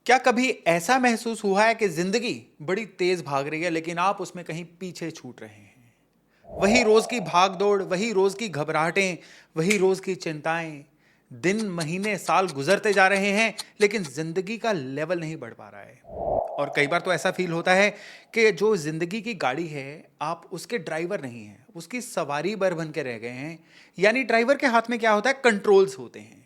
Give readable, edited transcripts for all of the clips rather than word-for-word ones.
क्या कभी ऐसा महसूस हुआ है कि जिंदगी बड़ी तेज भाग रही है लेकिन आप उसमें कहीं पीछे छूट रहे हैं? वही रोज की भाग दौड़, वही रोज की घबराहटें, वही रोज की चिंताएं। दिन महीने साल गुजरते जा रहे हैं लेकिन जिंदगी का लेवल नहीं बढ़ पा रहा है। और कई बार तो ऐसा फील होता है कि जो जिंदगी की गाड़ी है, आप उसके ड्राइवर नहीं हैं, उसकी सवारी भर बन के रह गए हैं। यानी ड्राइवर के हाथ में क्या होता है? कंट्रोल्स होते हैं।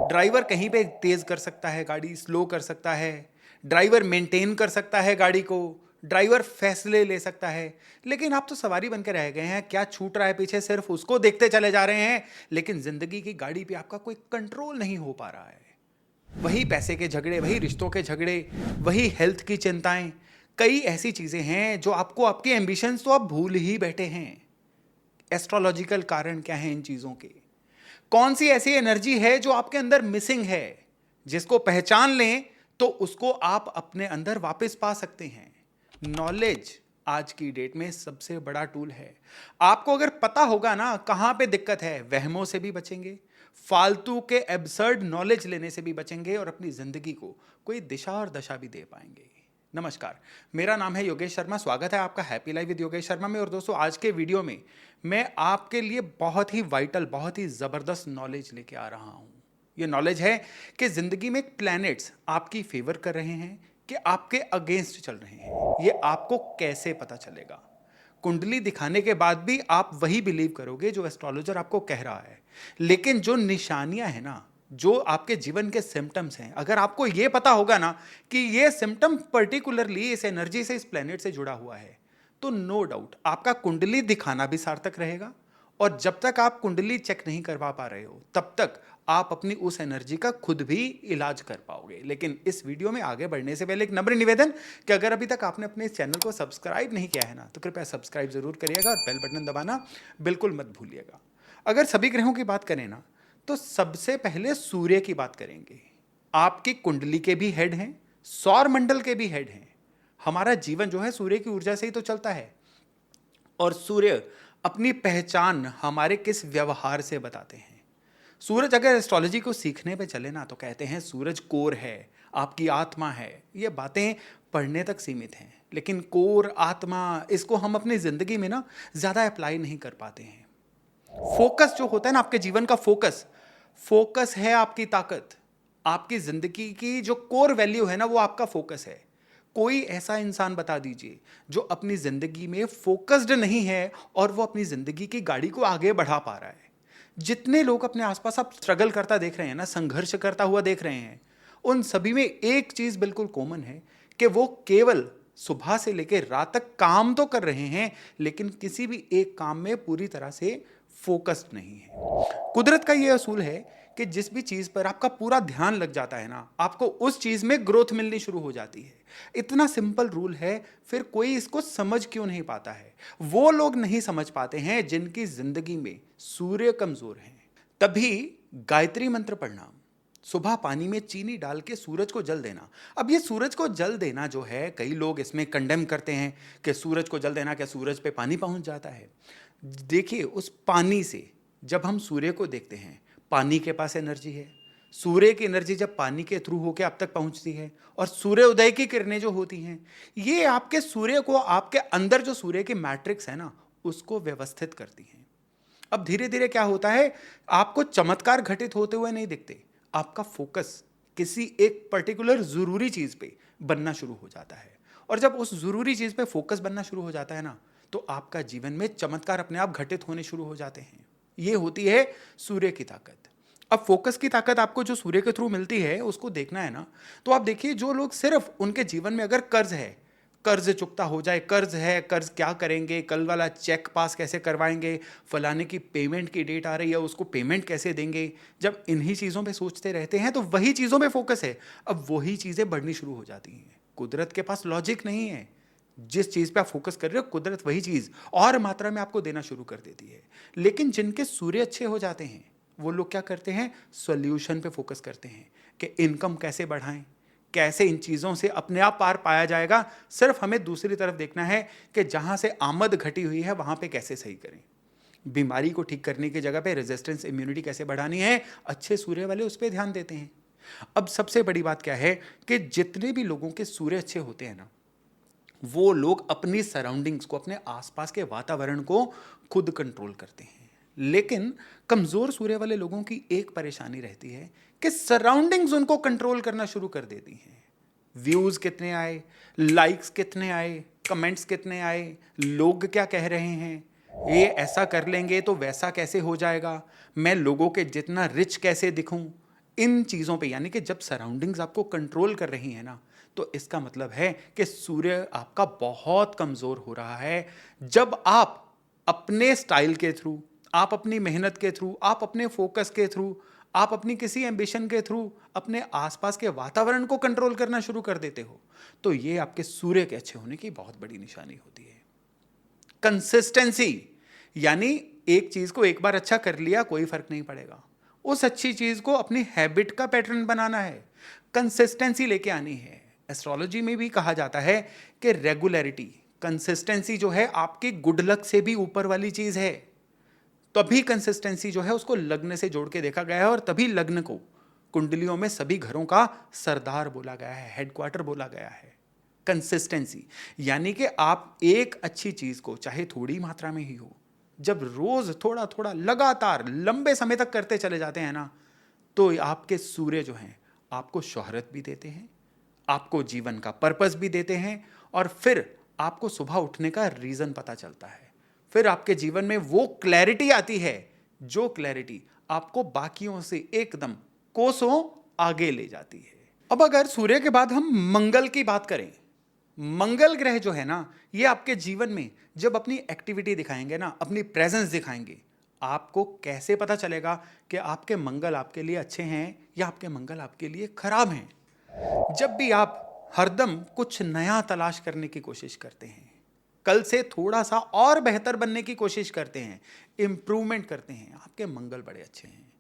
ड्राइवर कहीं पे तेज कर सकता है गाड़ी, स्लो कर सकता है। ड्राइवर मेंटेन कर सकता है गाड़ी को। ड्राइवर फैसले ले सकता है। लेकिन आप तो सवारी बन के रह गए हैं। क्या छूट रहा है पीछे, सिर्फ उसको देखते चले जा रहे हैं। लेकिन जिंदगी की गाड़ी पे आपका कोई कंट्रोल नहीं हो पा रहा है। वही पैसे के झगड़े, वही रिश्तों के झगड़े, वही हेल्थ की चिंताएं। कई ऐसी चीजें हैं जो आपको, आपके एम्बिशंस तो आप भूल ही बैठे हैं। एस्ट्रोलॉजिकल कारण क्या है इन चीजों के? कौन सी ऐसी एनर्जी है जो आपके अंदर मिसिंग है, जिसको पहचान लें तो उसको आप अपने अंदर वापस पा सकते हैं? नॉलेज आज की डेट में सबसे बड़ा टूल है। आपको अगर पता होगा ना कहां पे दिक्कत है, वहमों से भी बचेंगे, फालतू के एब्सर्ड नॉलेज लेने से भी बचेंगे और अपनी जिंदगी को कोई दिशा और दशा भी दे पाएंगे। नमस्कार, मेरा नाम है योगेश शर्मा। स्वागत है आपका happy life with Yogesh Sharma में। और दोस्तों, आज के वीडियो में मैं आपके लिए बहुत ही वाइटल, बहुत ही जबरदस्त नॉलेज लेके आ रहा हूं। ये नॉलेज है कि जिंदगी में प्लैनेट्स आपकी फेवर कर रहे हैं कि आपके अगेंस्ट चल रहे हैं। ये आपको कैसे पता चलेगा? कुंडली दिखाने के बाद भी आप वही बिलीव करोगे जो एस्ट्रोलॉजर आपको कह रहा है। लेकिन जो निशानियां हैं ना, जो आपके जीवन के सिम्टम्स हैं, अगर आपको यह पता होगा ना कि ये सिम्टम पर्टिकुलरली इस एनर्जी से, इस प्लेनेट से जुड़ा हुआ है, तो नो डाउट आपका कुंडली दिखाना भी सार्थक रहेगा। और जब तक आप कुंडली चेक नहीं करवा पा रहे हो, तब तक आप अपनी उस एनर्जी का खुद भी इलाज कर पाओगे। लेकिन इस वीडियो में आगे बढ़ने से पहले एक नम्र निवेदन कि अगर अभी तक आपने अपने इस चैनल को सब्सक्राइब नहीं किया है ना, तो कृपया सब्सक्राइब जरूर करिएगा और बेल बटन दबाना बिल्कुल मत भूलिएगा। अगर सभी ग्रहों की बात करें ना, तो सबसे पहले सूर्य की बात करेंगे। आपकी कुंडली के भी हेड हैं, सौर मंडल के भी हेड हैं। हमारा जीवन जो है सूर्य की ऊर्जा से ही तो चलता है। और सूर्य अपनी पहचान हमारे किस व्यवहार से बताते हैं। सूरज, अगर एस्ट्रोलॉजी को सीखने पे चले ना, तो कहते हैं सूरज कोर है, आपकी आत्मा है। ये बातें पढ़ने तक सीमित हैं, लेकिन कोर, आत्मा, इसको हम अपनी जिंदगी में ना ज्यादा अप्लाई नहीं कर पाते हैं। फोकस जो होता है ना, आपके जीवन का फोकस, फोकस है आपकी ताकत। आपकी जिंदगी की जो कोर वैल्यू है ना, वो आपका फोकस है। कोई ऐसा इंसान बता दीजिए जो अपनी जिंदगी में फोकस्ड नहीं है और वो अपनी जिंदगी की गाड़ी को आगे बढ़ा पा रहा है। जितने लोग अपने आसपास आप स्ट्रगल करता देख रहे हैं ना, संघर्ष करता हुआ देख रहे हैं, उन सभी में एक चीज बिल्कुल कॉमन है कि वो केवल सुबह से लेकर रात तक काम तो कर रहे हैं, लेकिन किसी भी एक काम में पूरी तरह से फोकस्ड नहीं है। कुदरत का यह असूल है कि जिस भी चीज पर आपका पूरा ध्यान लग जाता है ना, आपको उस चीज में ग्रोथ मिलनी शुरू हो जाती है। इतना सिंपल रूल है, फिर कोई इसको समझ क्यों नहीं पाता है? वो लोग नहीं समझ पाते हैं जिनकी जिंदगी में सूर्य कमजोर है। तभी गायत्री मंत्र पढ़ना, सुबह पानी में चीनी डाल के सूरज को जल देना। अब ये सूरज को जल देना जो है, कई लोग इसमें कंडेम करते हैं कि सूरज को जल देना, क्या सूरज पे पानी पहुंच जाता है? देखिए, उस पानी से जब हम सूर्य को देखते हैं, पानी के पास एनर्जी है। सूर्य की एनर्जी जब पानी के थ्रू होकर आप तक पहुंचती है, और सूर्य उदय की किरणें जो होती हैं, ये आपके सूर्य को, आपके अंदर जो सूर्य की मैट्रिक्स है ना, उसको व्यवस्थित करती हैं। अब धीरे धीरे क्या होता है, आपको चमत्कार घटित होते हुए नहीं दिखते। आपका फोकस किसी एक पर्टिकुलर जरूरी चीज पे बनना शुरू हो जाता है। और जब उस जरूरी चीज पे फोकस बनना शुरू हो जाता है ना, तो आपका जीवन में चमत्कार अपने आप घटित होने शुरू हो जाते हैं। ये होती है सूर्य की ताकत। अब फोकस की ताकत आपको जो सूर्य के थ्रू मिलती है, उसको देखना है ना, तो आप देखिए, जो लोग सिर्फ, उनके जीवन में अगर कर्ज है, कर्ज चुकता हो जाए, कर्ज है, कर्ज क्या करेंगे, कल वाला चेक पास कैसे करवाएंगे, फलाने की पेमेंट की डेट आ रही है, उसको पेमेंट कैसे देंगे, जब इन्हीं चीज़ों पे सोचते रहते हैं तो वही चीज़ों पे फोकस है। अब वही चीज़ें बढ़नी शुरू हो जाती हैं। कुदरत के पास लॉजिक नहीं है। जिस चीज़ पे आप फोकस कर रहे हो, कुदरत वही चीज़ और मात्रा में आपको देना शुरू कर देती है। लेकिन जिनके सूर्य अच्छे हो जाते हैं, वो लोग क्या करते हैं? सॉल्यूशन पे फोकस करते हैं कि इनकम कैसे बढ़ाएं, कैसे इन चीज़ों से अपने आप पार पाया जाएगा। सिर्फ हमें दूसरी तरफ देखना है कि जहां से आमद घटी हुई है, वहां पे कैसे सही करें। बीमारी को ठीक करने की जगह पे रेजिस्टेंस इम्यूनिटी कैसे बढ़ानी है, अच्छे सूर्य वाले उस पर ध्यान देते हैं। अब सबसे बड़ी बात क्या है कि जितने भी लोगों के सूर्य अच्छे होते हैं ना, वो लोग अपनी सराउंडिंग्स को, अपने आसपास के वातावरण को खुद कंट्रोल करते हैं। लेकिन कमजोर सूर्य वाले लोगों की एक परेशानी रहती है कि सराउंडिंग्स उनको कंट्रोल करना शुरू कर देती हैं। व्यूज कितने आए, लाइक्स कितने आए, कमेंट्स कितने आए, लोग क्या कह रहे हैं, ये ऐसा कर लेंगे तो वैसा कैसे हो जाएगा, मैं लोगों के जितना रिच कैसे दिखूं, इन चीज़ों पे, यानी कि जब सराउंडिंग्स आपको कंट्रोल कर रही है ना, तो इसका मतलब है कि सूर्य आपका बहुत कमज़ोर हो रहा है। जब आप अपने स्टाइल के थ्रू, आप अपनी मेहनत के थ्रू, आप अपने फोकस के थ्रू, आप अपनी किसी एम्बिशन के थ्रू अपने आसपास के वातावरण को कंट्रोल करना शुरू कर देते हो, तो ये आपके सूर्य के अच्छे होने की बहुत बड़ी निशानी होती है। कंसिस्टेंसी, यानी एक चीज को एक बार अच्छा कर लिया कोई फर्क नहीं पड़ेगा, उस अच्छी चीज को अपनी हैबिट का पैटर्न बनाना है, कंसिस्टेंसी लेके आनी है। एस्ट्रोलॉजी में भी कहा जाता है कि रेगुलरिटी, कंसिस्टेंसी जो है आपकी गुड लक से भी ऊपर वाली चीज है। तभी कंसिस्टेंसी जो है उसको लग्न से जोड़ के देखा गया है, और तभी लग्न को कुंडलियों में सभी घरों का सरदार बोला गया है, हेडक्वार्टर बोला गया है। कंसिस्टेंसी यानी कि आप एक अच्छी चीज को, चाहे थोड़ी मात्रा में ही हो, जब रोज थोड़ा थोड़ा लगातार लंबे समय तक करते चले जाते हैं ना, तो आपके सूर्य जो हैं आपको शोहरत भी देते हैं, आपको जीवन का पर्पस भी देते हैं, और फिर आपको सुबह उठने का रीजन पता चलता है। फिर आपके जीवन में वो क्लैरिटी आती है, जो क्लैरिटी आपको बाकियों से एकदम कोसों आगे ले जाती है। अब अगर सूर्य के बाद हम मंगल की बात करें, मंगल ग्रह जो है ना, ये आपके जीवन में जब अपनी एक्टिविटी दिखाएंगे ना, अपनी प्रेजेंस दिखाएंगे, आपको कैसे पता चलेगा कि आपके मंगल आपके लिए अच्छे हैं या आपके मंगल आपके लिए खराब हैं? जब भी आप हरदम कुछ नया तलाश करने की कोशिश करते हैं, कल से थोड़ा सा और बेहतर बनने की कोशिश करते हैं, इंप्रूवमेंट करते हैं, आपके मंगल बड़े अच्छे हैं।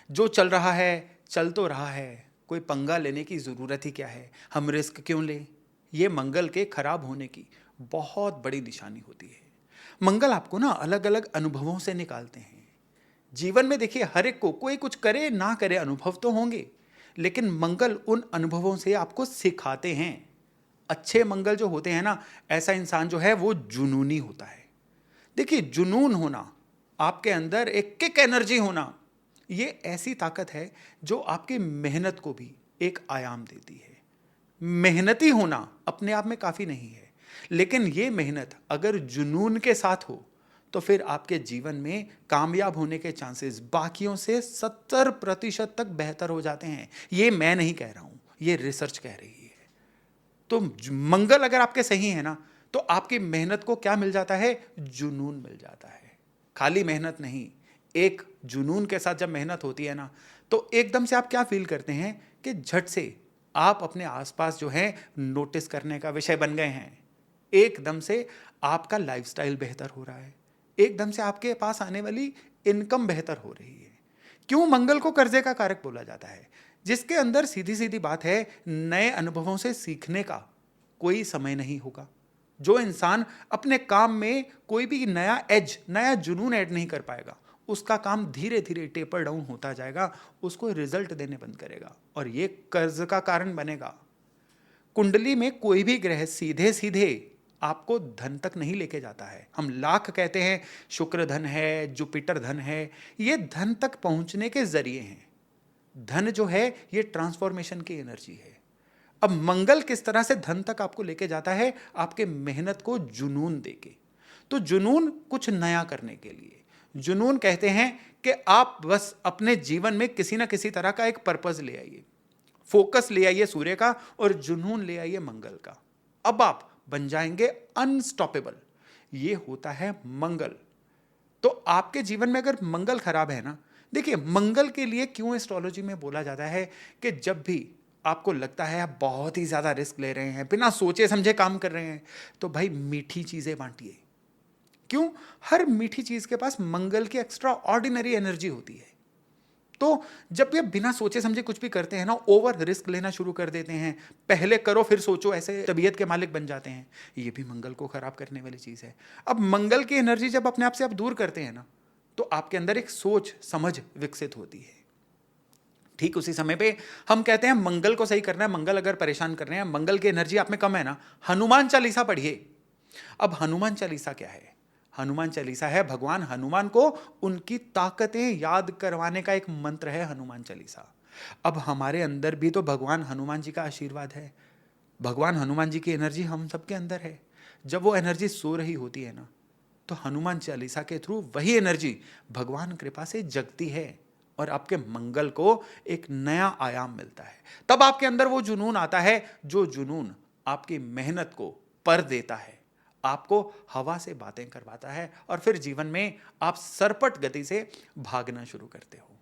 जो चल रहा है चल तो रहा है, कोई पंगा लेने की ज़रूरत ही क्या है, हम रिस्क क्यों लें? ये मंगल के खराब होने की बहुत बड़ी निशानी होती है। मंगल आपको ना अलग अलग अनुभवों से निकालते हैं। जीवन में देखिए, हर एक को कोई कुछ करे ना करे अनुभव तो होंगे, लेकिन मंगल उन अनुभवों से आपको सिखाते हैं। अच्छे मंगल जो होते हैं ना, ऐसा इंसान जो है वो जुनूनी होता है। देखिए, जुनून होना, आपके अंदर एक किक एनर्जी होना, ये ऐसी ताकत है जो आपकी मेहनत को भी एक आयाम देती है। मेहनती होना अपने आप में काफी नहीं है, लेकिन ये मेहनत अगर जुनून के साथ हो तो फिर आपके जीवन में कामयाब होने के चांसेस बाकियों से 70% तक बेहतर हो जाते हैं। ये मैं नहीं कह रहा हूं, ये रिसर्च कह रही है। तो मंगल अगर आपके सही है ना, तो आपकी मेहनत को क्या मिल जाता है? जुनून मिल जाता है। खाली मेहनत नहीं, एक जुनून के साथ जब मेहनत होती है ना, तो एकदम से आप क्या फील करते हैं कि झट से आप अपने आसपास जो है नोटिस करने का विषय बन गए हैं। एकदम से आपका लाइफस्टाइल बेहतर हो रहा है, एकदम से आपके पास आने वाली इनकम बेहतर हो रही है। क्यों मंगल को कर्जे का कारक बोला जाता है? जिसके अंदर सीधी सीधी बात है, नए अनुभवों से सीखने का कोई समय नहीं होगा। जो इंसान अपने काम में कोई भी नया एज, नया जुनून ऐड नहीं कर पाएगा, उसका काम धीरे धीरे टेपर डाउन होता जाएगा, उसको रिजल्ट देने बंद करेगा, और ये कर्ज का कारण बनेगा। कुंडली में कोई भी ग्रह सीधे सीधे आपको धन तक नहीं लेके जाता है। हम लाख कहते हैं शुक्र धन है, जुपिटर धन है, ये धन तक पहुंचने के जरिए हैं। धन जो है ये ट्रांसफॉर्मेशन की एनर्जी है। अब मंगल किस तरह से धन तक आपको लेके जाता है? आपके मेहनत को जुनून देके। तो जुनून कुछ नया करने के लिए, जुनून कहते हैं कि आप बस अपने जीवन में किसी ना किसी तरह का एक पर्पस ले आइए, फोकस ले आइए सूर्य का, और जुनून ले आइए मंगल का। अब आप बन जाएंगे अनस्टॉपेबल। ये होता है मंगल। तो आपके जीवन में अगर मंगल खराब है ना, देखिए मंगल के लिए क्यों एस्ट्रोलॉजी में बोला जाता है कि जब भी आपको लगता है आप बहुत ही ज्यादा रिस्क ले रहे हैं, बिना सोचे समझे काम कर रहे हैं, तो भाई मीठी चीजें बांटिए। क्यों? हर मीठी चीज के पास मंगल की एक्स्ट्रा ऑर्डिनरी एनर्जी होती है। तो जब भी आप बिना सोचे समझे कुछ भी करते हैं ना, ओवर रिस्क लेना शुरू कर देते हैं, पहले करो फिर सोचो, ऐसे तबीयत के मालिक बन जाते हैं, ये भी मंगल को खराब करने वाली चीज है। अब मंगल की एनर्जी जब अपने आप से आप दूर करते हैं ना, तो आपके अंदर एक सोच समझ विकसित होती है। ठीक उसी समय पे हम कहते हैं मंगल को सही करना है, मंगल अगर परेशान कर रहे हैं, मंगल की एनर्जी आप में कम है ना, हनुमान चालीसा पढ़िए। अब हनुमान चालीसा क्या है? हनुमान चालीसा है भगवान हनुमान को उनकी ताकतें याद करवाने का एक मंत्र है हनुमान चालीसा। अब हमारे अंदर भी तो भगवान हनुमान जी का आशीर्वाद है, भगवान हनुमान जी की एनर्जी हम सबके अंदर है। जब वो एनर्जी सो रही होती है ना, तो हनुमान चालीसा के थ्रू वही एनर्जी भगवान कृपा से जगती है और आपके मंगल को एक नया आयाम मिलता है। तब आपके अंदर वो जुनून आता है, जो जुनून आपकी मेहनत को पर देता है, आपको हवा से बातें करवाता है और फिर जीवन में आप सरपट गति से भागना शुरू करते हो।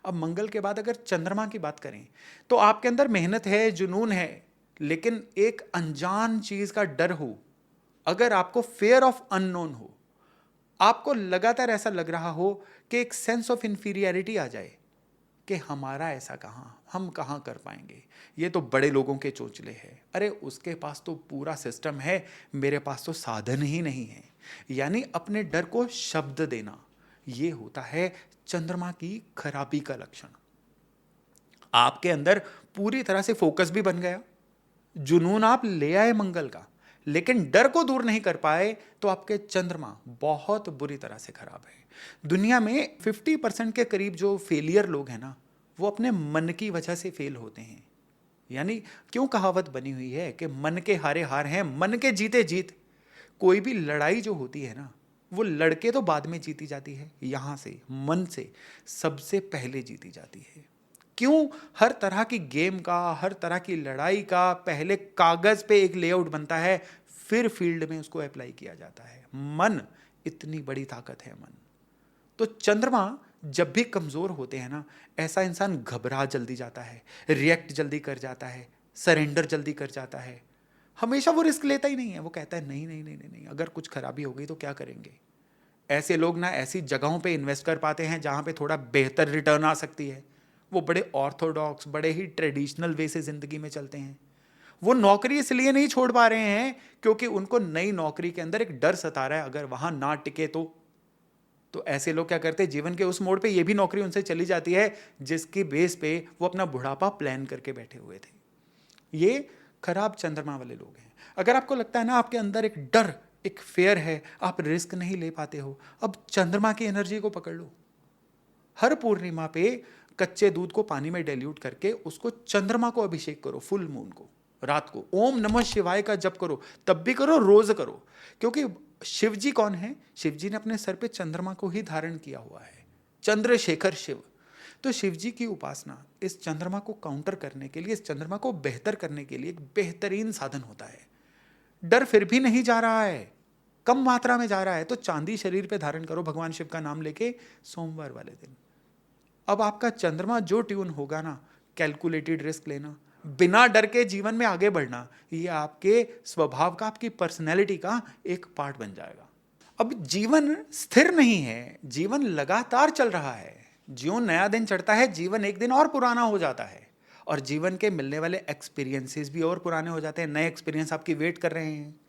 अब मंगल के बाद अगर चंद्रमा की बात करें, तो आपके अंदर मेहनत है, जुनून है, लेकिन एक अनजान चीज का डर हो, अगर आपको फेयर ऑफ अननोन हो, आपको लगातार ऐसा लग रहा हो कि एक सेंस ऑफ इंफीरियरिटी आ जाए कि हमारा ऐसा कहाँ, हम कहाँ कर पाएंगे, ये तो बड़े लोगों के चोंचले हैं, अरे उसके पास तो पूरा सिस्टम है, मेरे पास तो साधन ही नहीं है। यानी अपने डर को शब्द देना, ये होता है चंद्रमा की खराबी का लक्षण। आपके अंदर पूरी तरह से फोकस भी बन गया, जुनून आप ले आए मंगल का, लेकिन डर को दूर नहीं कर पाए, तो आपके चंद्रमा बहुत बुरी तरह से खराब है। दुनिया में 50% के करीब जो फेलियर लोग हैं ना, वो अपने मन की वजह से फेल होते हैं। यानी क्यों कहावत बनी हुई है कि मन के हारे हार हैं, मन के जीते जीत। कोई भी लड़ाई जो होती है ना, वो लड़के तो बाद में जीती जाती है, यहां से मन से सबसे पहले जीती जाती है। क्यों? हर तरह की गेम का, हर तरह की लड़ाई का पहले कागज पे एक लेआउट बनता है, फिर फील्ड में उसको अप्लाई किया जाता है। मन, इतनी बड़ी ताकत है मन। तो चंद्रमा जब भी कमजोर होते हैं ना, ऐसा इंसान घबरा जल्दी जाता है, रिएक्ट जल्दी कर जाता है, सरेंडर जल्दी कर जाता है। हमेशा वो रिस्क लेता ही नहीं है, वो कहता है नहीं नहीं नहीं नहीं नहीं, अगर कुछ खराबी हो गई तो क्या करेंगे। ऐसे लोग ना ऐसी जगहों पे इन्वेस्ट कर पाते हैं जहां पे थोड़ा बेहतर रिटर्न आ सकती है। वो बड़े ऑर्थोडॉक्स, बड़े ही ट्रेडिशनल वे से जिंदगी में चलते हैं। वो नौकरी इसलिए नहीं छोड़ पा रहे हैं क्योंकि उनको नई नौकरी के अंदर एक डर सता रहा है, अगर वहां ना टिके तो ऐसे लोग क्या करते हैं, जीवन के उस मोड़ पे ये भी नौकरी उनसे चली जाती है जिसकी बेस पे वो अपना बुढ़ापा प्लान करके बैठे हुए थे। ये खराब चंद्रमा वाले लोग हैं। अगर आपको लगता है ना आपके अंदर एक डर, एक फेयर है, आप रिस्क नहीं ले पाते हो, अब चंद्रमा की एनर्जी को पकड़ लो। हर पूर्णिमा पे कच्चे दूध को पानी में डाइल्यूट करके उसको चंद्रमा को अभिषेक करो, फुल मून को, रात को ओम नमः शिवाय का जप करो, तब भी करो, रोज करो। क्योंकि शिव जी कौन है? शिव जी ने अपने सर पे चंद्रमा को ही धारण किया हुआ है, चंद्रशेखर शिव। तो शिव जी की उपासना इस चंद्रमा को काउंटर करने के लिए, इस चंद्रमा को बेहतर करने के लिए एक बेहतरीन साधन होता है। डर फिर भी नहीं जा रहा है, कम मात्रा में जा रहा है, तो चांदी शरीर पे धारण करो भगवान शिव का नाम लेके सोमवार वाले दिन। अब आपका चंद्रमा जो ट्यून होगा ना, कैलकुलेटेड रिस्क लेना, बिना डर के जीवन में आगे बढ़ना, ये आपके स्वभाव का, आपकी पर्सनैलिटी का एक पार्ट बन जाएगा। अब जीवन स्थिर नहीं है, जीवन लगातार चल रहा है। ज्यों नया दिन चढ़ता है, जीवन एक दिन और पुराना हो जाता है और जीवन के मिलने वाले एक्सपीरियंसेस भी और पुराने हो जाते हैं। नए एक्सपीरियंस आपकी वेट कर रहे हैं।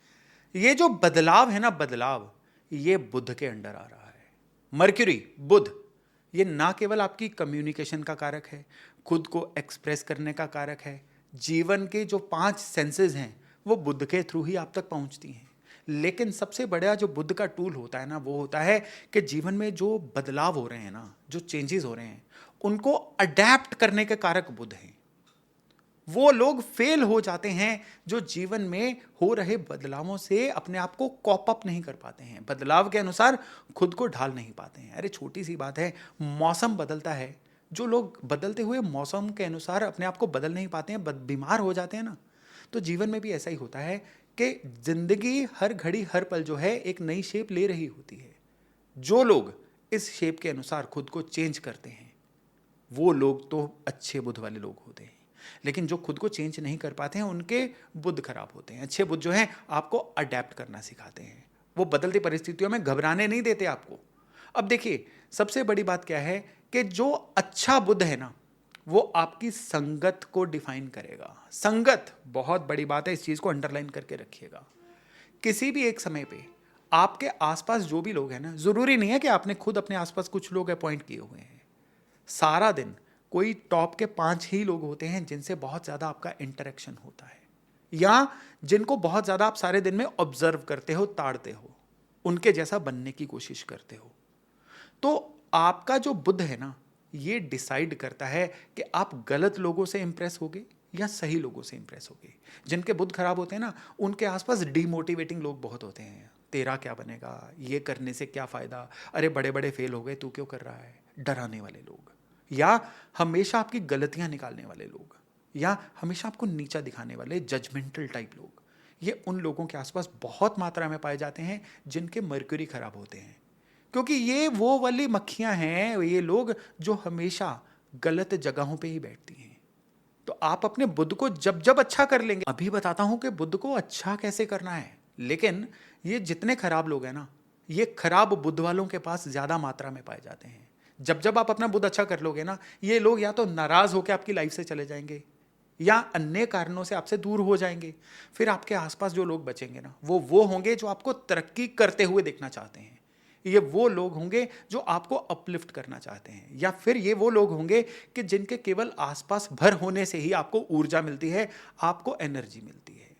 ये जो बदलाव है ना, बदलाव, ये बुध के अंडर आ रहा है। मर्क्यूरी, बुध, ये ना केवल आपकी कम्युनिकेशन का कारक है, खुद को एक्सप्रेस करने का कारक है। जीवन के जो 5 सेंसेस हैं वो बुध के थ्रू ही आप तक पहुंचती हैं। लेकिन सबसे बड़ा जो बुध का टूल होता है ना, वो होता है कि जीवन में जो बदलाव हो रहे हैं ना, जो चेंजेस हो रहे हैं, उनको अडेप्ट करने के कारक बुध हैं। वो लोग फेल हो जाते हैं जो जीवन में हो रहे बदलावों से अपने आप को कॉप अप नहीं कर पाते हैं, बदलाव के अनुसार खुद को ढाल नहीं पाते हैं। अरे छोटी सी बात है, मौसम बदलता है, जो लोग बदलते हुए मौसम के अनुसार अपने आप को बदल नहीं पाते हैं, बीमार हो जाते हैं ना, तो जीवन में भी ऐसा ही होता है कि जिंदगी हर घड़ी हर पल जो है एक नई शेप ले रही होती है। जो लोग इस शेप के अनुसार खुद को चेंज करते हैं, वो लोग तो अच्छे बुध वाले लोग होते हैं। लेकिन जो खुद को चेंज नहीं कर पाते हैं, उनके बुध खराब होते हैं। अच्छे बुध जो हैं आपको अडेप्ट करना सिखाते हैं, वो बदलती परिस्थितियों में घबराने नहीं देते आपको। अब देखिए, सबसे बड़ी बात क्या है कि जो अच्छा बुध है ना, वो आपकी संगत को डिफाइन करेगा। संगत बहुत बड़ी बात है, इस चीज को अंडरलाइन करके रखिएगा। किसी भी एक समय पे आपके आसपास जो भी लोग हैं ना, जरूरी नहीं है कि आपने खुद अपने आसपास कुछ लोग अपॉइंट किए हुए हैं। सारा दिन कोई टॉप के 5 ही लोग होते हैं जिनसे बहुत ज़्यादा आपका इंटरेक्शन होता है, या जिनको बहुत ज़्यादा आप सारे दिन में ऑब्जर्व करते हो, ताड़ते हो, उनके जैसा बनने की कोशिश करते हो। तो आपका जो बुद्ध है ना, ये डिसाइड करता है कि आप गलत लोगों से इंप्रेस होगे या सही लोगों से इंप्रेस होगे। जिनके बुद्ध खराब होते हैं ना, उनके आसपास डीमोटिवेटिंग लोग बहुत होते हैं। तेरा क्या बनेगा, ये करने से क्या फ़ायदा, अरे बड़े बड़े फेल हो गए, तू क्यों कर रहा है, डराने वाले लोग, या हमेशा आपकी गलतियां निकालने वाले लोग, या हमेशा आपको नीचा दिखाने वाले जजमेंटल टाइप लोग। ये उन लोगों के आसपास बहुत मात्रा में पाए जाते हैं जिनके मर्क्यूरी खराब होते हैं, क्योंकि ये वो वाली मक्खियां हैं, ये लोग जो हमेशा गलत जगहों पे ही बैठती हैं। तो आप अपने बुद्ध को जब जब अच्छा कर लेंगे, अभी बताता हूं कि बुद्ध को अच्छा कैसे करना है, लेकिन ये जितने खराब लोग हैं ना, ये खराब बुद्ध वालों के पास ज्यादा मात्रा में पाए जाते हैं। जब जब आप अपना बुद्ध अच्छा कर लोगे ना, ये लोग या तो नाराज होकर आपकी लाइफ से चले जाएंगे या अन्य कारणों से आपसे दूर हो जाएंगे। फिर आपके आसपास जो लोग बचेंगे ना, वो होंगे जो आपको तरक्की करते हुए देखना चाहते हैं। ये वो लोग होंगे जो आपको अपलिफ्ट करना चाहते हैं, या फिर ये वो लोग होंगे कि जिनके केवल आसपास भर होने से ही आपको ऊर्जा मिलती है, आपको एनर्जी मिलती है।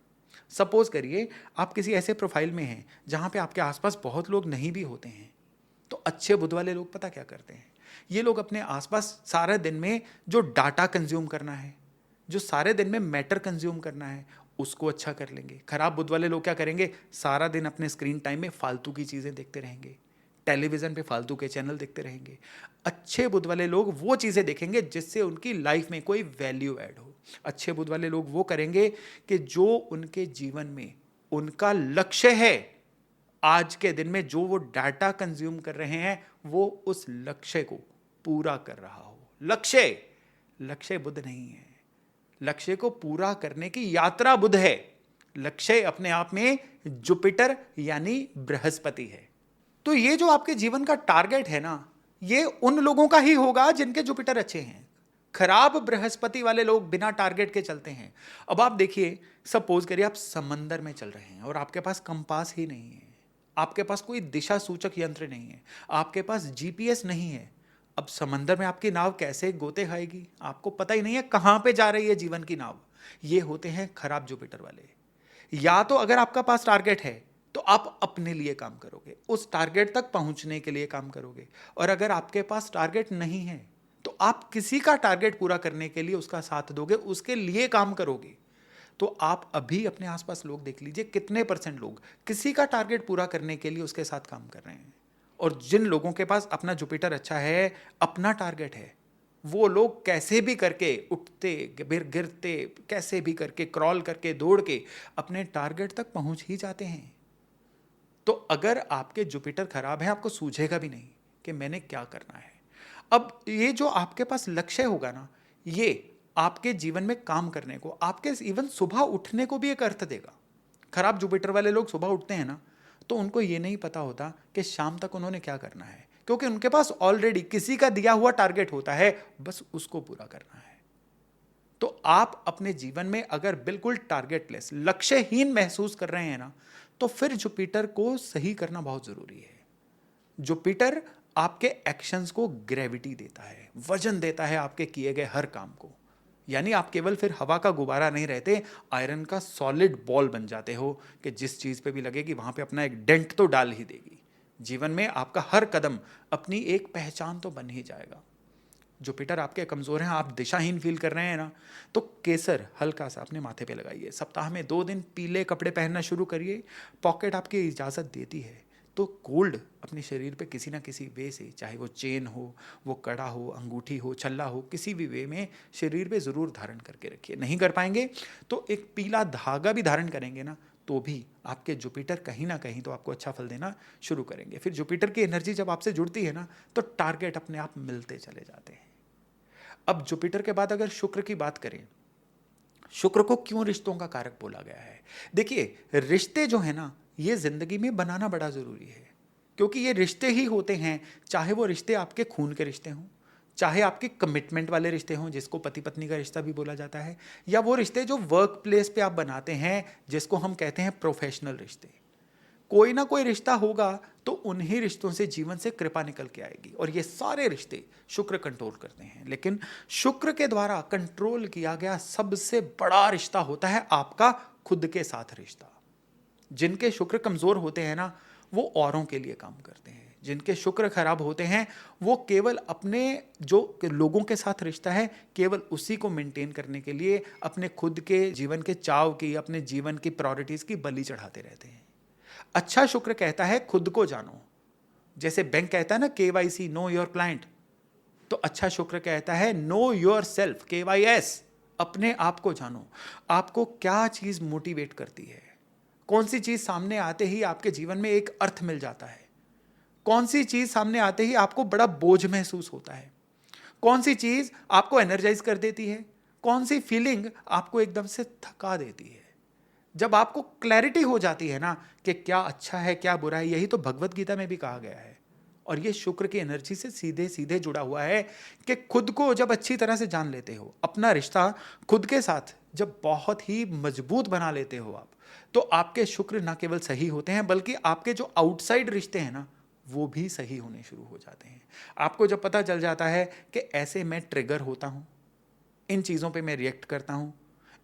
सपोज करिए आप किसी ऐसे प्रोफाइल में हैं जहां पे आपके आसपास बहुत लोग नहीं भी होते हैं, तो अच्छे बुद्ध वाले लोग पता क्या करते हैं, ये लोग अपने आसपास सारे दिन में जो डाटा कंज्यूम करना है, जो सारे दिन में मैटर कंज्यूम करना है, उसको अच्छा कर लेंगे। खराब बुद्ध वाले लोग क्या करेंगे, सारा दिन अपने स्क्रीन टाइम में फालतू की चीज़ें देखते रहेंगे, टेलीविज़न पे फालतू के चैनल देखते रहेंगे। अच्छे बुद्ध वाले लोग वो चीज़ें देखेंगे जिससे उनकी लाइफ में कोई वैल्यू ऐड हो। अच्छे बुद्ध वाले लोग वो करेंगे कि जो उनके जीवन में उनका लक्ष्य है, आज के दिन में जो वो डाटा कंज्यूम कर रहे हैं, वो उस लक्ष्य को पूरा कर रहा हो। लक्ष्य बुद्ध नहीं है, लक्ष्य को पूरा करने की यात्रा बुद्ध है। लक्ष्य अपने आप में जुपिटर यानी बृहस्पति है। तो ये जो आपके जीवन का टारगेट है ना, ये उन लोगों का ही होगा जिनके जुपिटर अच्छे हैं। खराब बृहस्पति वाले लोग बिना टारगेट के चलते हैं। अब आप देखिए, सपोज करिए आप समंदर में चल रहे हैं और आपके पास कंपास ही नहीं है, आपके पास कोई दिशा सूचक यंत्र नहीं है, आपके पास जीपीएस नहीं है। अब समंदर में आपकी नाव कैसे गोते खाएगी, आपको पता ही नहीं है कहां पे जा रही है जीवन की नाव। ये होते हैं खराब जुपिटर वाले। या तो अगर आपका पास टारगेट है तो आप अपने लिए काम करोगे, उस टारगेट तक पहुंचने के लिए काम करोगे, और अगर आपके पास टारगेट नहीं है तो आप किसी का टारगेट पूरा करने के लिए उसका साथ दोगे, उसके लिए काम करोगे। तो आप अभी अपने आसपास लोग देख लीजिए, कितने परसेंट लोग किसी का टारगेट पूरा करने के लिए उसके साथ काम कर रहे हैं। और जिन लोगों के पास अपना जुपिटर अच्छा है, अपना टारगेट है, वो लोग कैसे भी करके उठते गिरते, कैसे भी करके क्रॉल करके दौड़ के अपने टारगेट तक पहुंच ही जाते हैं। तो अगर आपके जुपिटर खराब है, आपको सूझेगा भी नहीं कि मैंने क्या करना है। अब ये जो आपके पास लक्ष्य होगा ना, ये आपके जीवन में काम करने को, आपके इवन सुबह उठने को भी एक अर्थ देगा। खराब जुपिटर वाले लोग सुबह उठते हैं ना, तो उनको ये नहीं पता होता कि शाम तक उन्होंने क्या करना है, क्योंकि उनके पास ऑलरेडी किसी का दिया हुआ टारगेट होता है, बस उसको पूरा करना है। तो आप अपने जीवन में अगर बिल्कुल टारगेटलेस, लक्ष्यहीन महसूस कर रहे हैं ना, तो फिर जुपिटर को सही करना बहुत जरूरी है। जुपिटर आपके एक्शंस को ग्रेविटी देता है, वजन देता है आपके किए गए हर काम को। यानी आप केवल फिर हवा का गुब्बारा नहीं रहते, आयरन का सॉलिड बॉल बन जाते हो कि जिस चीज पे भी लगेगी वहां पे अपना एक डेंट तो डाल ही देगी। जीवन में आपका हर कदम अपनी एक पहचान तो बन ही जाएगा। जुपिटर आपके कमजोर हैं, आप दिशाहीन फील कर रहे हैं ना, तो केसर हल्का सा अपने माथे पे लगाइए। सप्ताह में 2 दिन पीले कपड़े पहनना शुरू करिए। पॉकेट आपकी इजाज़त देती है तो गोल्ड अपने शरीर पे किसी ना किसी वे से, चाहे वो चेन हो, वो कड़ा हो, अंगूठी हो, छल्ला हो, किसी भी वे में शरीर पे ज़रूर धारण करके रखिए। नहीं कर पाएंगे तो एक पीला धागा भी धारण करेंगे ना, तो भी आपके जुपिटर कहीं ना कहीं तो आपको अच्छा फल देना शुरू करेंगे। फिर जुपिटर की एनर्जी जब आपसे जुड़ती है ना, तो टारगेट अपने आप मिलते चले जाते हैं। अब जुपिटर के बाद अगर शुक्र की बात करें, शुक्र को क्यों रिश्तों का कारक बोला गया है? देखिए, रिश्ते जो है ना, ये जिंदगी में बनाना बड़ा जरूरी है, क्योंकि ये रिश्ते ही होते हैं, चाहे वो रिश्ते आपके खून के रिश्ते हों, चाहे आपके कमिटमेंट वाले रिश्ते हों जिसको पति पत्नी का रिश्ता भी बोला जाता है, या वो रिश्ते जो वर्क प्लेस पे आप बनाते हैं जिसको हम कहते हैं प्रोफेशनल रिश्ते। कोई ना कोई रिश्ता होगा तो उन्हीं रिश्तों से जीवन से कृपा निकल के आएगी। और ये सारे रिश्ते शुक्र कंट्रोल करते हैं। लेकिन शुक्र के द्वारा कंट्रोल किया गया सबसे बड़ा रिश्ता होता है आपका खुद के साथ रिश्ता। जिनके शुक्र कमजोर होते हैं ना, वो औरों के लिए काम करते हैं। जिनके शुक्र खराब होते हैं वो केवल अपने जो लोगों के साथ रिश्ता है केवल उसी को मेंटेन करने के लिए अपने खुद के जीवन के चाव की, अपने जीवन की प्रायोरिटीज की बलि चढ़ाते रहते हैं। अच्छा शुक्र कहता है खुद को जानो। जैसे बैंक कहता है ना KYC, नो योर क्लाइंट, तो अच्छा शुक्र कहता है नो योर सेल्फ, KYS, अपने आप को जानो। आपको क्या चीज मोटिवेट करती है, कौन सी चीज सामने आते ही आपके जीवन में एक अर्थ मिल जाता है, कौन सी चीज सामने आते ही आपको बड़ा बोझ महसूस होता है, कौन सी चीज आपको एनर्जाइज कर देती है, कौन सी फीलिंग आपको एकदम से थका देती है। जब आपको क्लैरिटी हो जाती है ना कि क्या अच्छा है क्या बुरा है, यही तो भगवत गीता में भी कहा गया है। और ये शुक्र की एनर्जी से सीधे सीधे जुड़ा हुआ है कि खुद को जब अच्छी तरह से जान लेते हो, अपना रिश्ता खुद के साथ जब बहुत ही मजबूत बना लेते हो आप, तो आपके शुक्र ना केवल सही होते हैं बल्कि आपके जो आउटसाइड रिश्ते हैं ना वो भी सही होने शुरू हो जाते हैं। आपको जब पता चल जाता है कि ऐसे मैं ट्रिगर होता हूं, इन चीजों पे मैं रिएक्ट करता हूं,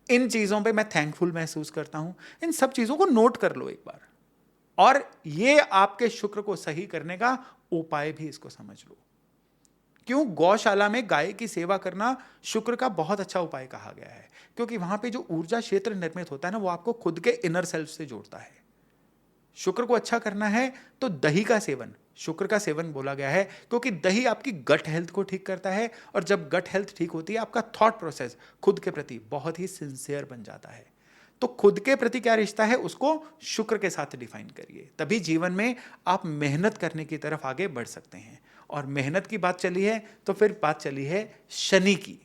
इन चीजों पे मैं थैंकफुल महसूस करता हूं, इन सब चीजों को नोट कर लो एक बार। और ये आपके शुक्र को सही करने का उपाय भी इसको समझ लो। क्यों गौशाला में गाय की सेवा करना शुक्र का बहुत अच्छा उपाय कहा गया है? क्योंकि वहां पे जो ऊर्जा क्षेत्र निर्मित होता है ना वो आपको खुद के इनर सेल्फ से जोड़ता है। शुक्र को अच्छा करना है तो दही का सेवन, शुक्र का सेवन बोला गया है क्योंकि दही आपकी गट हेल्थ को ठीक करता है। और जब गट हेल्थ ठीक होती है आपका थॉट प्रोसेस खुद के प्रति बहुत ही सिंसियर बन जाता है। तो खुद के प्रति क्या रिश्ता है उसको शुक्र के साथ डिफाइन करिए, तभी जीवन में आप मेहनत करने की तरफ आगे बढ़ सकते हैं। और मेहनत की बात चली है तो फिर बात चली है शनि की।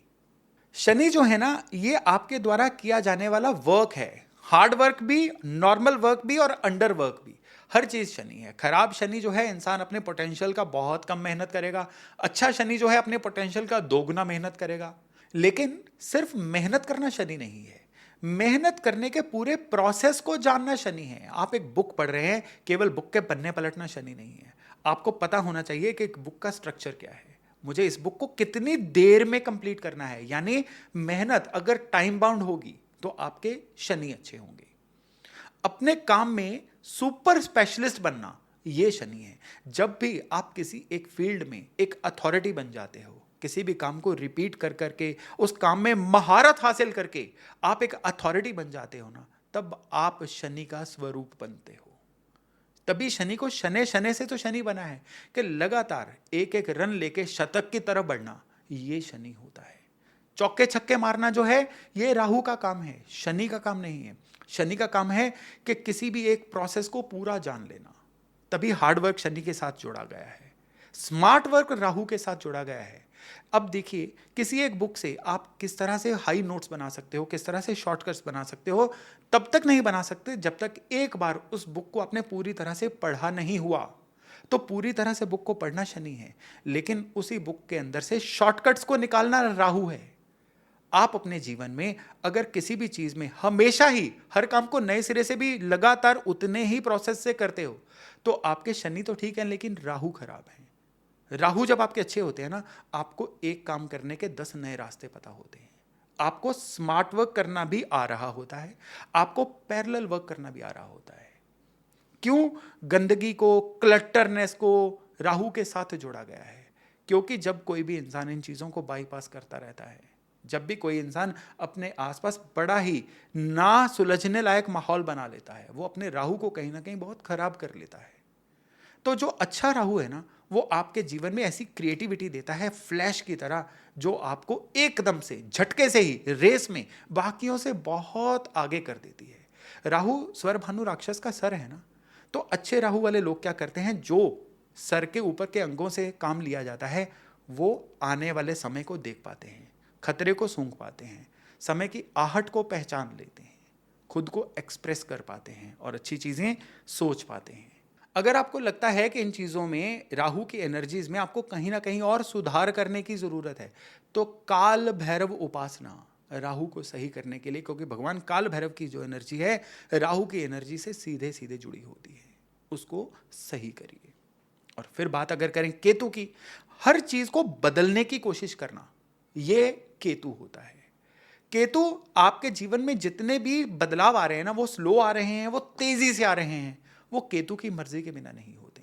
शनि जो है ना ये आपके द्वारा किया जाने वाला वर्क है, हार्ड वर्क भी, नॉर्मल वर्क भी और अंडर वर्क भी, हर चीज शनि है। खराब शनि जो है इंसान अपने पोटेंशियल का बहुत कम मेहनत करेगा, अच्छा शनि जो है अपने पोटेंशियल का दोगुना मेहनत करेगा। लेकिन सिर्फ मेहनत करना शनि नहीं है, मेहनत करने के पूरे प्रोसेस को जानना शनि है। आप एक बुक पढ़ रहे हैं, केवल बुक के पन्ने पलटना शनि नहीं है। आपको पता होना चाहिए कि एक बुक का स्ट्रक्चर क्या है, मुझे इस बुक को कितनी देर में कंप्लीट करना है। यानी मेहनत अगर टाइम बाउंड होगी तो आपके शनि अच्छे होंगे। अपने काम में सुपर स्पेशलिस्ट बनना ये शनि है। जब भी आप किसी एक फील्ड में एक अथॉरिटी बन जाते हो, किसी भी काम को रिपीट कर करके उस काम में महारत हासिल करके आप एक अथॉरिटी बन जाते हो ना, तब आप शनि का स्वरूप बनते हो। तभी शनि को शनै शनै से तो शनि बना है कि लगातार एक एक रन लेके शतक की तरफ बढ़ना, ये शनि होता है। चौके छक्के मारना जो है ये राहु का काम है, शनि का काम नहीं है। शनि का काम है कि किसी भी एक प्रोसेस को पूरा जान लेना, तभी हार्ड वर्क शनि के साथ जोड़ा गया है, स्मार्ट वर्क राहु के साथ जोड़ा गया है। अब देखिए किसी एक बुक से आप किस तरह से हाई नोट्स बना सकते हो, किस तरह से शॉर्टकट्स बना सकते हो, तब तक नहीं बना सकते जब तक एक बार उस बुक को आपने पूरी तरह से पढ़ा नहीं हुआ। तो पूरी तरह से बुक को पढ़ना शनि है, लेकिन उसी बुक के अंदर से शॉर्टकट्स को निकालना राहु है। आप अपने जीवन में अगर किसी भी चीज में हमेशा ही हर काम को नए सिरे से भी लगातार उतने ही प्रोसेस से करते हो तो आपके शनि तो ठीक है लेकिन राहु खराब है। राहु जब आपके अच्छे होते हैं ना, आपको एक काम करने के 10 नए रास्ते पता होते हैं, आपको स्मार्ट वर्क करना भी आ रहा होता है, आपको पैरेलल वर्क करना भी आ रहा होता है। क्यों गंदगी को, क्लटरनेस को राहु के साथ जोड़ा गया है? क्योंकि जब कोई भी इंसान इन चीजों को बाईपास करता रहता है, जब भी कोई इंसान अपने आसपास बड़ा ही ना सुलझने लायक माहौल बना लेता है, वो अपने राहु को कहीं ना कहीं बहुत खराब कर लेता है। तो जो अच्छा राहु है ना वो आपके जीवन में ऐसी क्रिएटिविटी देता है फ्लैश की तरह, जो आपको एकदम से झटके से ही रेस में बाकियों से बहुत आगे कर देती है। राहु स्वरभानु राक्षस का सर है ना, तो अच्छे राहु वाले लोग क्या करते हैं, जो सर के ऊपर के अंगों से काम लिया जाता है वो आने वाले समय को देख पाते हैं, खतरे को सूंघ पाते हैं, समय की आहट को पहचान लेते हैं, खुद को एक्सप्रेस कर पाते हैं और अच्छी चीजें सोच पाते हैं। अगर आपको लगता है कि इन चीज़ों में राहु की एनर्जीज में आपको कहीं ना कहीं और सुधार करने की ज़रूरत है, तो काल भैरव उपासना राहु को सही करने के लिए, क्योंकि भगवान काल भैरव की जो एनर्जी है राहु की एनर्जी से सीधे सीधे जुड़ी होती है, उसको सही करिए। और फिर बात अगर करें केतु की, हर चीज को बदलने की कोशिश करना, ये केतु होता है। केतु आपके जीवन में जितने भी बदलाव आ रहे हैं ना, वो स्लो आ रहे हैं, वो तेजी से आ रहे हैं, वो केतु की मर्जी के बिना नहीं होते।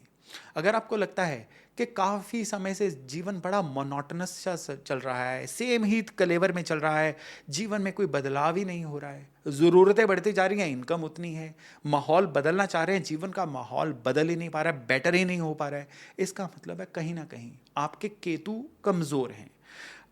अगर आपको लगता है कि काफी समय से जीवन बड़ा मोनोटोनस सा चल रहा है, सेम ही कलेवर में चल रहा है, जीवन में कोई बदलाव ही नहीं हो रहा है, जरूरतें बढ़ती जा रही हैं, इनकम उतनी है, माहौल बदलना चाह रहे हैं, जीवन का माहौल बदल ही नहीं पा रहा है, बेटर ही नहीं हो पा रहा है, इसका मतलब है कहीं ना कहीं आपके केतु कमजोर हैं।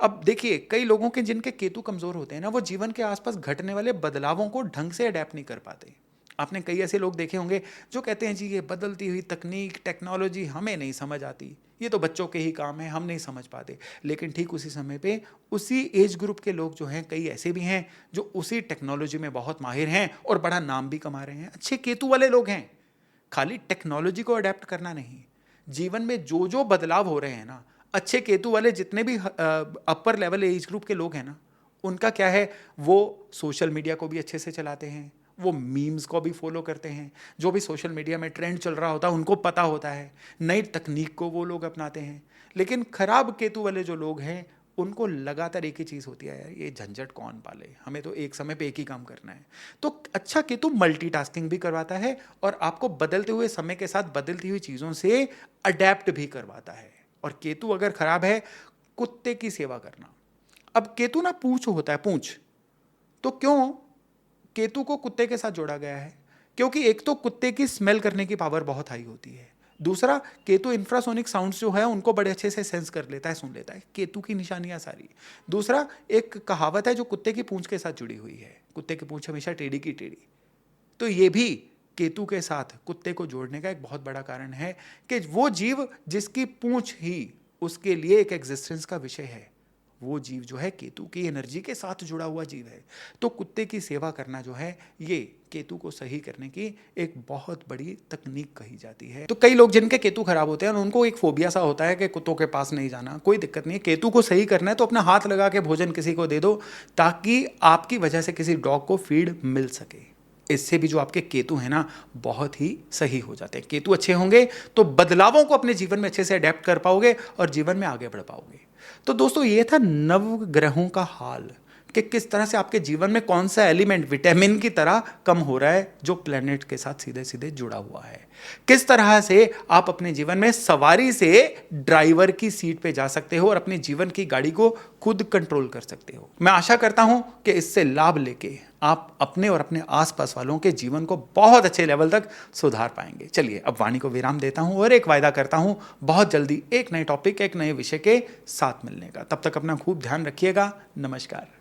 अब देखिए, कई लोगों के जिनके केतु कमजोर होते हैं ना, वो जीवन के आसपास घटने वाले बदलावों को ढंग से अडेप्ट नहीं कर पाते। आपने कई ऐसे लोग देखे होंगे जो कहते हैं जी ये बदलती हुई तकनीक टेक्नोलॉजी हमें नहीं समझ आती, ये तो बच्चों के ही काम है, हम नहीं समझ पाते। लेकिन ठीक उसी समय पे उसी एज ग्रुप के लोग जो हैं, कई ऐसे भी हैं जो उसी टेक्नोलॉजी में बहुत माहिर हैं और बड़ा नाम भी कमा रहे हैं, अच्छे केतु वाले लोग हैं। खाली टेक्नोलॉजी को अडेप्ट करना नहीं, जीवन में जो जो बदलाव हो रहे हैं ना, अच्छे केतु वाले जितने भी अपर लेवल एज ग्रुप के लोग हैं ना, उनका क्या है, वो सोशल मीडिया को भी अच्छे से चलाते हैं, वो मीम्स को भी फॉलो करते हैं, जो भी सोशल मीडिया में ट्रेंड चल रहा होता है उनको पता होता है, नई तकनीक को वो लोग अपनाते हैं। लेकिन खराब केतु वाले जो लोग हैं, उनको लगातार एक ही चीज़ होती है, यार ये झंझट कौन पाले, हमें तो एक समय पे एक ही काम करना है। तो अच्छा केतु मल्टीटास्किंग भी करवाता है और आपको बदलते हुए समय के साथ बदलती हुई चीज़ों से अडेप्ट भी करवाता है। और केतु अगर खराब है, कुत्ते की सेवा करना। अब केतु ना पूंछ होता है, पूंछ, तो क्यों केतु को कुत्ते के साथ जोड़ा गया है? क्योंकि एक तो कुत्ते की स्मेल करने की पावर बहुत हाई होती है, दूसरा केतु इंफ्रासोनिक साउंड्स जो है उनको बड़े अच्छे से सेंस कर लेता है, सुन लेता है, केतु की निशानियां सारी। दूसरा, एक कहावत है जो कुत्ते की पूंछ के साथ जुड़ी हुई है, कुत्ते की पूंछ हमेशा टेढ़ी की टेढ़ी। तो ये भी केतु के साथ कुत्ते को जोड़ने का एक बहुत बड़ा कारण है कि वो जीव जिसकी पूंछ ही उसके लिए एक एग्जिस्टेंस का विषय है, वो जीव जो है केतु की एनर्जी के साथ जुड़ा हुआ जीव है। तो कुत्ते की सेवा करना जो है, ये केतु को सही करने की एक बहुत बड़ी तकनीक कही जाती है। तो कई लोग जिनके केतु खराब होते हैं उनको एक फोबिया सा होता है कि कुत्तों के पास नहीं जाना। कोई दिक्कत नहीं है, केतु को सही करना है तो अपना हाथ लगा के भोजन किसी को दे दो, ताकि आपकी वजह से किसी डॉग को फीड मिल सके। इससे भी जो आपके केतु है ना, बहुत ही सही हो जाते हैं। केतु अच्छे होंगे तो बदलावों को अपने जीवन में अच्छे से अडेप्ट कर पाओगे और जीवन में आगे बढ़ पाओगे। तो दोस्तों, ये था नवग्रहों का हाल, कि किस तरह से आपके जीवन में कौन सा एलिमेंट विटामिन की तरह कम हो रहा है, जो प्लेनेट के साथ सीधे सीधे जुड़ा हुआ है। किस तरह से आप अपने जीवन में सवारी से ड्राइवर की सीट पे जा सकते हो और अपने जीवन की गाड़ी को खुद कंट्रोल कर सकते हो। मैं आशा करता हूं कि इससे लाभ लेके आप अपने और अपने आसपास वालों के जीवन को बहुत अच्छे लेवल तक सुधार पाएंगे। चलिए, अब वाणी को विराम देता हूं और एक वायदा करता हूं बहुत जल्दी एक नए टॉपिक, एक नए विषय के साथ मिलने का। तब तक अपना खूब ध्यान रखिएगा। नमस्कार।